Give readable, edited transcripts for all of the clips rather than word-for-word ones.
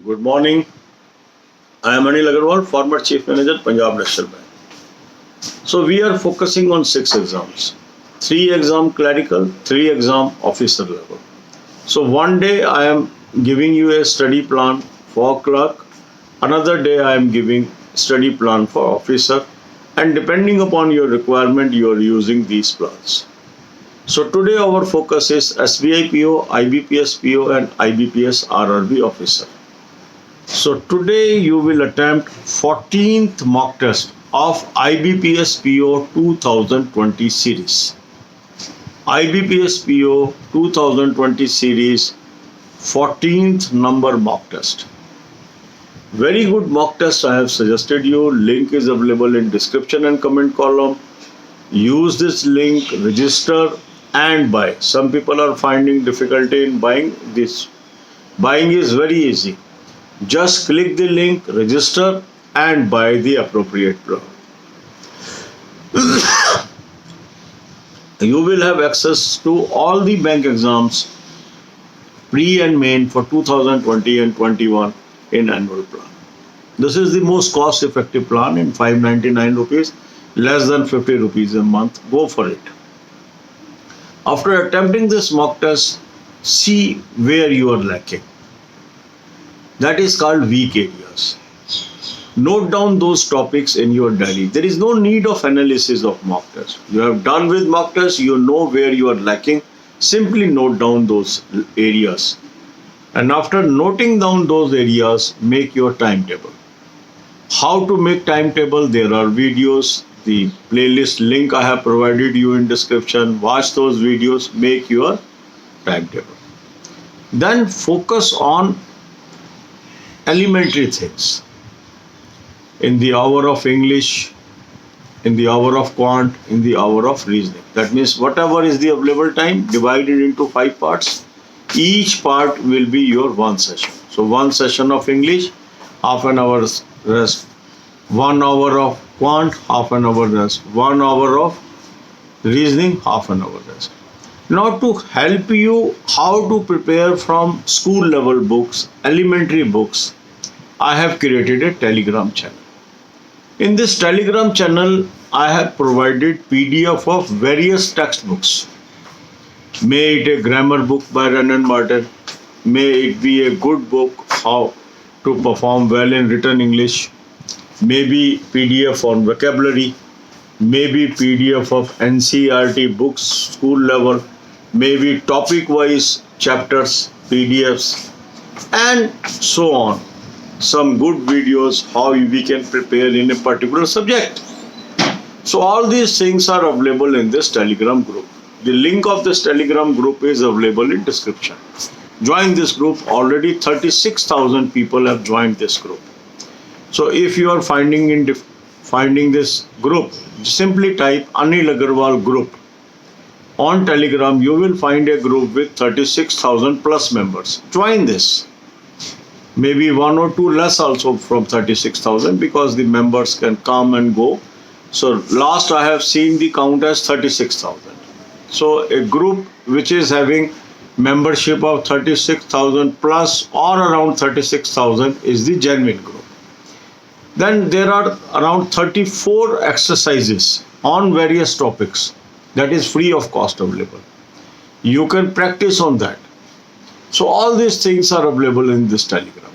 Good morning. I am Anil Agarwal, former Chief Manager, Punjab National Bank. So we are focusing on 6 exams. 3 exam clerical, 3 exam officer level. So one day I am giving you a study plan for clerk, another day I am giving study plan for officer, and depending upon your requirement you are using these plans. So today our focus is SBI PO, IBPS PO and IBPS RRB officer. So today you will attempt 14th mock test of IBPS PO 2020 series. IBPS PO 2020 series 14th number mock test. Very good mock test I have suggested you. Link is available in description and comment column. Use this link, register and buy. Some people are finding difficulty in buying this. Buying is very easy. Just click the link, register and buy the appropriate plan. You will have access to all the bank exams pre and main for 2020 and 21 in annual plan. This is the most cost effective plan in 599 rupees, less than 50 rupees a month. Go for it. After attempting this mock test, see where you are lacking. That is called weak areas. Note down those topics in your diary. There is no need of analysis of mock test. You have done with mock test, you know where you are lacking. Simply note down those areas. And after noting down those areas, make your timetable. How to make timetable? There are videos. The playlist link I have provided you in description. Watch those videos, make your timetable. Then focus on elementary things. In the hour of English, in the hour of quant, in the hour of reasoning. That means whatever is the available time, divided into 5 parts. Each part will be your one session. So one session of English, half an hour rest. 1 hour of quant, half an hour rest. 1 hour of reasoning, half an hour rest. Now to help you how to prepare from school level books, elementary books, I have created a Telegram channel. In this Telegram channel, I have provided PDF of various textbooks. May it a grammar book by Renan Martin, may it be a good book, how to perform well in written English, maybe PDF on vocabulary, maybe PDF of NCERT books, school level, maybe topic wise chapters, PDFs and so on. Some good videos how we can prepare in a particular subject. So all these things are available in this Telegram group. The link of this Telegram group is available in description. Join this group. Already 36,000 people have joined this group. So if you are finding this group, simply type Anil Agarwal group. On Telegram, you will find a group with 36,000 plus members. Join this. Maybe 1 or 2 less also from 36,000 because the members can come and go. So last I have seen the count as 36,000. So a group which is having membership of 36,000 plus or around 36,000 is the genuine group. Then there are around 34 exercises on various topics that is free of cost available. You can practice on that. So all these things are available in this Telegram group.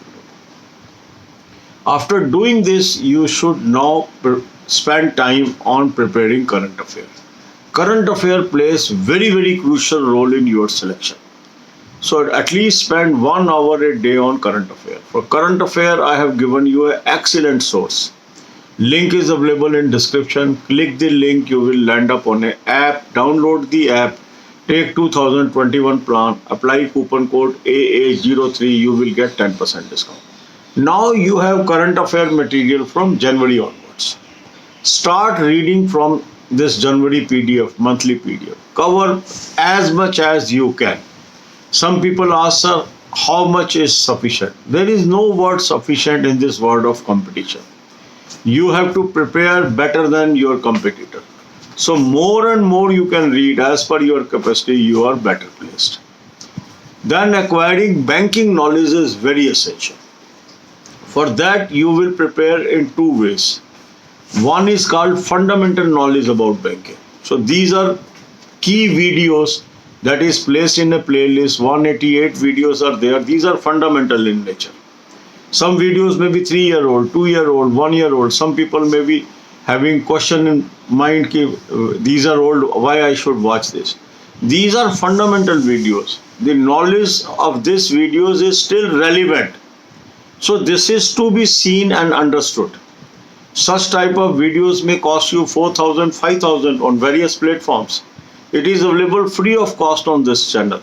After doing this, you should now spend time on preparing current affair. Current affair plays very crucial role in your selection. So at least spend 1 hour a day on current affair. For current affair, I have given you an excellent source. Link is available in description. Click the link, you will land up on an app. Download the app. Take 2021 plan. Apply coupon code AA03. You will get 10% discount. Now you have current affair material from January onwards. Start reading from this January PDF, monthly PDF. Cover as much as you can. Some people ask, sir, how much is sufficient? There is no word sufficient in this world of competition. You have to prepare better than your competitor. So more and more you can read as per your capacity, you are better placed. Then acquiring banking knowledge is very essential. For that you will prepare in two ways. One is called fundamental knowledge about banking. So these are key videos that is placed in a playlist. 188 videos are there. These are fundamental in nature. Some videos may be 3-year-old, 2-year-old, 1-year-old. Some people may be having question in mind ki these are old, why I should watch this. These are fundamental videos. The knowledge of these videos is still relevant. So this is to be seen and understood. Such type of videos may cost you 4,000, 5,000 on various platforms. It is available free of cost on this channel.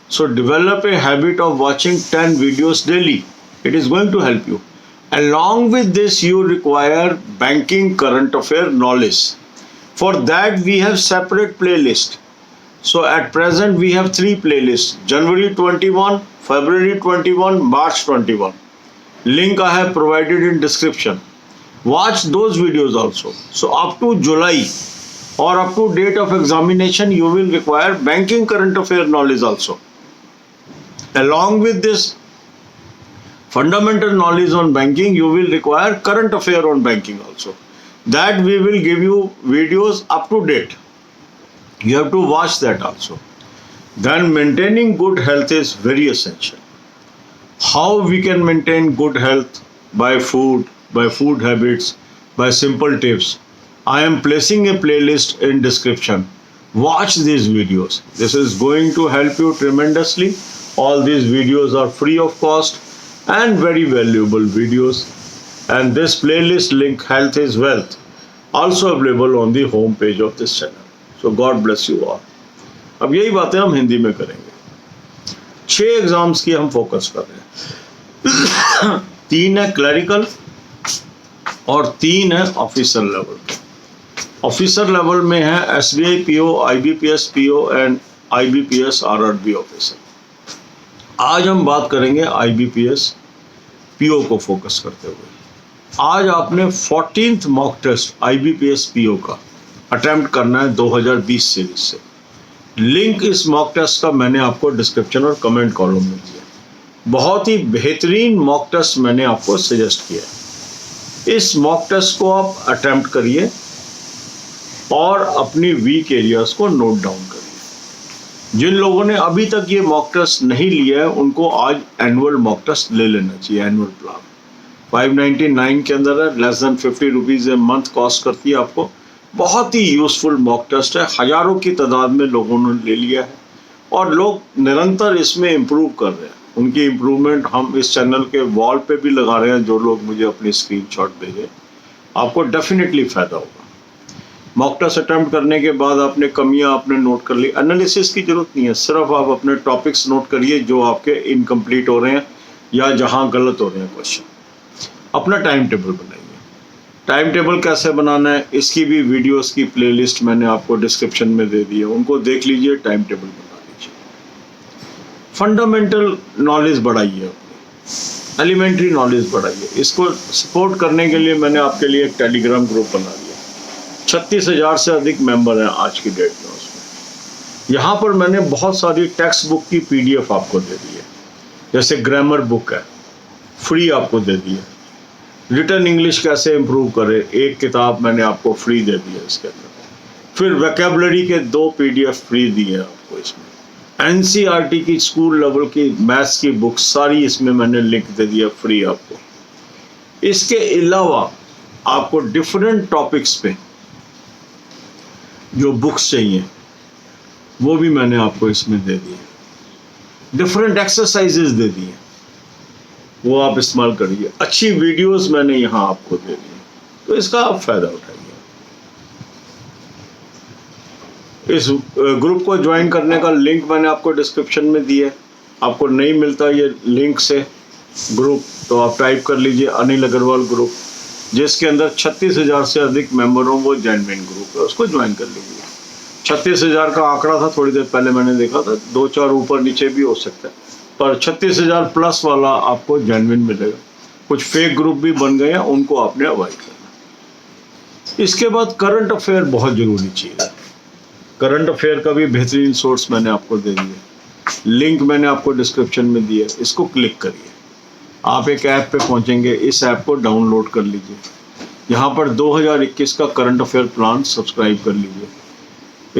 So develop a habit of watching 10 videos daily. It is going to help you. Along with this, you require banking current affair knowledge. For that, we have separate playlist. So at present, we have 3 playlists: January 21, February 21, March 21. Link I have provided in description. Watch those videos also. So up to July or up to date of examination, you will require banking current affair knowledge also. Along with this fundamental knowledge on banking, you will require current affair on banking also. That we will give you videos up to date. You have to watch that also. Then maintaining good health is very essential. How we can maintain good health? By food habits, by simple tips. I am placing a playlist in description. Watch these videos. This is going to help you tremendously. All these videos are free of cost and very valuable videos. And this playlist link, Health is Wealth, also available on the home page of this channel. So God bless you all. अब यही बातें हम हिंदी में करेंगे. 6 exams की हम focus कर रहे हैं. 3 है क्लरिकल और 3 है ऑफिसर लेवल. ऑफिसर लेवल में है SBI PO, IBPS PO and IBPS RRB officer. आज हम बात करेंगे IBPS PO को फोकस करते हुए. आज आपने 14th mock test IBPS PO का अटेम्प्ट करना है 2020 सीरीज से. लिंक इस मॉक टेस्ट का मैंने आपको डिस्क्रिप्शन और कमेंट कॉलम में दिया. बहुत ही बेहतरीन मॉक टेस्ट मैंने आपको सजेस्ट किया है. इस मॉक टेस्ट को आप अटेम्प्ट करिए और अपनी वीक एरियाज को नोट डाउन करिए. जिन लोगों ने अभी तक ये मॉक टेस्ट नहीं लिया है उनको आज एनुअल मॉक टेस्ट ले लेना चाहिए. एनुअल प्लान 599 के अंदर है. Less than 50 rupees a month cost करती है आपको. बहुत ही यूजफुल मॉक टेस्ट है. हजारों की तादाद में लोगों ने ले लिया है और लोग निरंतर इसमें इम्प्रूव कर रहे हैं. उनकी इम्प्रूवमेंट हम इस चैनल के वॉल पे भी लगा रहे हैं. जो लोग मुझे अपनी स्क्रीनशॉट भेजें, आपको डेफिनेटली फ़ायदा होगा. मॉक टेस्ट अटैम्प्ट करने के बाद आपने कमियां आपने नोट कर ली. एनालिसिस की जरूरत नहीं है. सिर्फ आप अपने टॉपिक्स नोट करिए जो आपके इनकम्प्लीट हो रहे हैं या जहां गलत हो रहे हैं क्वेश्चन. अपना टाइम टेबल बनाइए. टाइम टेबल कैसे बनाना है इसकी भी वीडियोस की प्लेलिस्ट मैंने आपको डिस्क्रिप्शन में दे दी है. उनको देख लीजिए, टाइम टेबल बना लीजिए. फंडामेंटल नॉलेज बढ़ाइए, एलिमेंट्री नॉलेज बढ़ाइए. इसको सपोर्ट करने के लिए मैंने आपके लिए एक टेलीग्राम ग्रुप बना दिया. 36,000 से अधिक मेंबर हैं आज की डेट में. उसमें यहाँ पर मैंने बहुत सारी टेक्स्ट बुक की PDF आपको दे दी है. जैसे ग्रामर बुक है, फ्री आपको दे दी है. रिटन इंग्लिश कैसे इम्प्रूव करें, एक किताब मैंने आपको फ्री दे दी है इसके अंदर. फिर वोकैबुलरी के 2 PDF फ्री दिए हैं आपको इसमें. NCERT की स्कूल लेवल की मैथ्स की बुक सारी इसमें मैंने लिंक दे दिया फ्री आपको. इसके अलावा आपको डिफरेंट टॉपिक्स पे जो बुक्स चाहिए वो भी मैंने आपको इसमें दे दिए. डिफरेंट एक्सरसाइजेज दे दिए, वो आप इस्तेमाल करिए. अच्छी वीडियोस मैंने यहाँ आपको दे दी, तो इसका आप फायदा उठाइए. इस ग्रुप को ज्वाइन करने का लिंक मैंने आपको डिस्क्रिप्शन में दिया है. आपको नहीं मिलता ये लिंक से ग्रुप तो आप टाइप कर लीजिए अनिल अग्रवाल ग्रुप, जिसके अंदर 36,000 से अधिक मेंबर हों. वो जेन्युइन ग्रुप है, उसको ज्वाइन कर लीजिए. 36,000 का आंकड़ा था, थोड़ी देर पहले मैंने देखा था. 2-4 ऊपर नीचे भी हो सकता है, पर 36,000 प्लस वाला आपको जेन्युइन मिलेगा. कुछ फेक ग्रुप भी बन गए हैं, उनको आपने अवॉइड करना. इसके बाद करंट अफेयर बहुत जरूरी चीज़ है. करंट अफेयर का भी बेहतरीन सोर्स मैंने आपको दे दिया. लिंक मैंने आपको डिस्क्रिप्शन में दिया है, इसको क्लिक करिए. आप एक ऐप पे पहुंचेंगे, इस ऐप को डाउनलोड कर लीजिए। यहाँ पर 2021 का करंट अफेयर प्लान सब्सक्राइब कर लीजिए।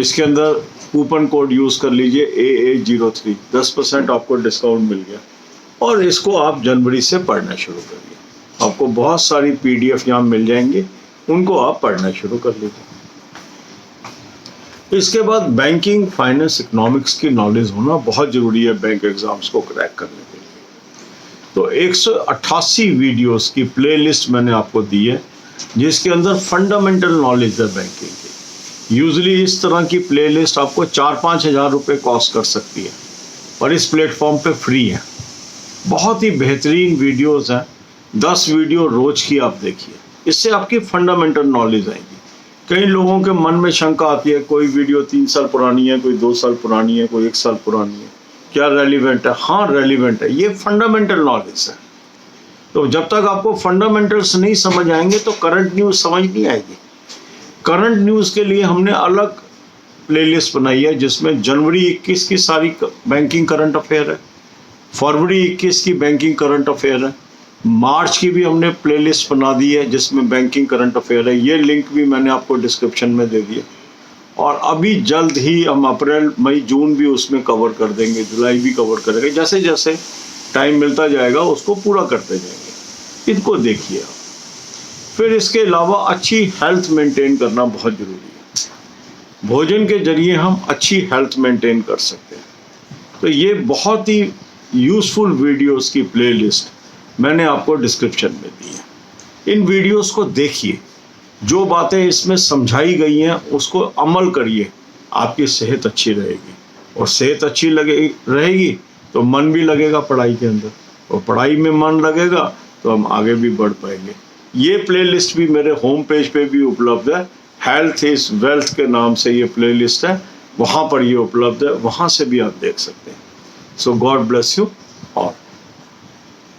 इसके अंदर कूपन कोड यूज़ कर लीजिए AA03, 10% आपको डिस्काउंट मिल गया। और इसको आप जनवरी से पढ़ना शुरू करिए। आपको बहुत सारी PDF यहाँ मिल जाएंगी, उनको आप पढ़ना शुरू कर लीजिए। इसके बाद बैंकिंग, फाइनेंस, इकोनॉमिक्स की नॉलेज होना बहुत ज़रूरी है बैंक एग्जाम्स को क्रैक करने के लिए। तो 188 वीडियोस की प्लेलिस्ट मैंने आपको दी है, जिसके अंदर फंडामेंटल नॉलेज है बैंकिंग की। यूजली इस तरह की प्लेलिस्ट आपको 4-5 हज़ार रुपये कॉस्ट कर सकती है, और इस प्लेटफॉर्म पे फ्री है। बहुत ही बेहतरीन वीडियोस हैं, 10 वीडियो रोज की आप देखिए, इससे आपकी फंडामेंटल नॉलेज आएगी। कई लोगों के मन में शंका आती है, कोई वीडियो 3 साल पुरानी है, कोई 2 साल पुरानी है, कोई 1 साल पुरानी है, क्या रेलिवेंट है? हाँ रेलिवेंट है, ये फंडामेंटल नॉलेज है। तो जब तक आपको फंडामेंटल्स नहीं समझ आएंगे तो करंट न्यूज़ समझ नहीं आएगी। करंट न्यूज़ के लिए हमने अलग प्लेलिस्ट बनाई है, जिसमें जनवरी 21 की सारी बैंकिंग करंट अफेयर है, फरवरी 21 की बैंकिंग करंट अफेयर है, मार्च की भी हमने प्लेलिस्ट बना दी है जिसमें बैंकिंग करंट अफेयर है। ये लिंक भी मैंने आपको डिस्क्रिप्शन में दे दिया। और अभी जल्द ही हम अप्रैल, मई, जून भी उसमें कवर कर देंगे, जुलाई भी कवर करेंगे। जैसे जैसे टाइम मिलता जाएगा उसको पूरा करते जाएंगे। इनको देखिए आप। फिर इसके अलावा अच्छी हेल्थ मेंटेन करना बहुत ज़रूरी है। भोजन के जरिए हम अच्छी हेल्थ मेंटेन कर सकते हैं। तो ये बहुत ही यूज़फुल वीडियोस की प्लेलिस्ट मैंने आपको डिस्क्रिप्शन में दी है। इन वीडियोस को देखिए, जो बातें इसमें समझाई गई हैं उसको अमल करिए, आपकी सेहत अच्छी रहेगी। और सेहत अच्छी रहेगी तो मन भी लगेगा पढ़ाई के अंदर, और पढ़ाई में मन लगेगा तो हम आगे भी बढ़ पाएंगे। ये प्लेलिस्ट भी मेरे होम पेज पे भी उपलब्ध है, हेल्थ इज़ वेल्थ के नाम से ये प्लेलिस्ट है, वहाँ पर ये उपलब्ध है, वहाँ से भी आप देख सकते हैं। सो गॉड ब्लेस यू।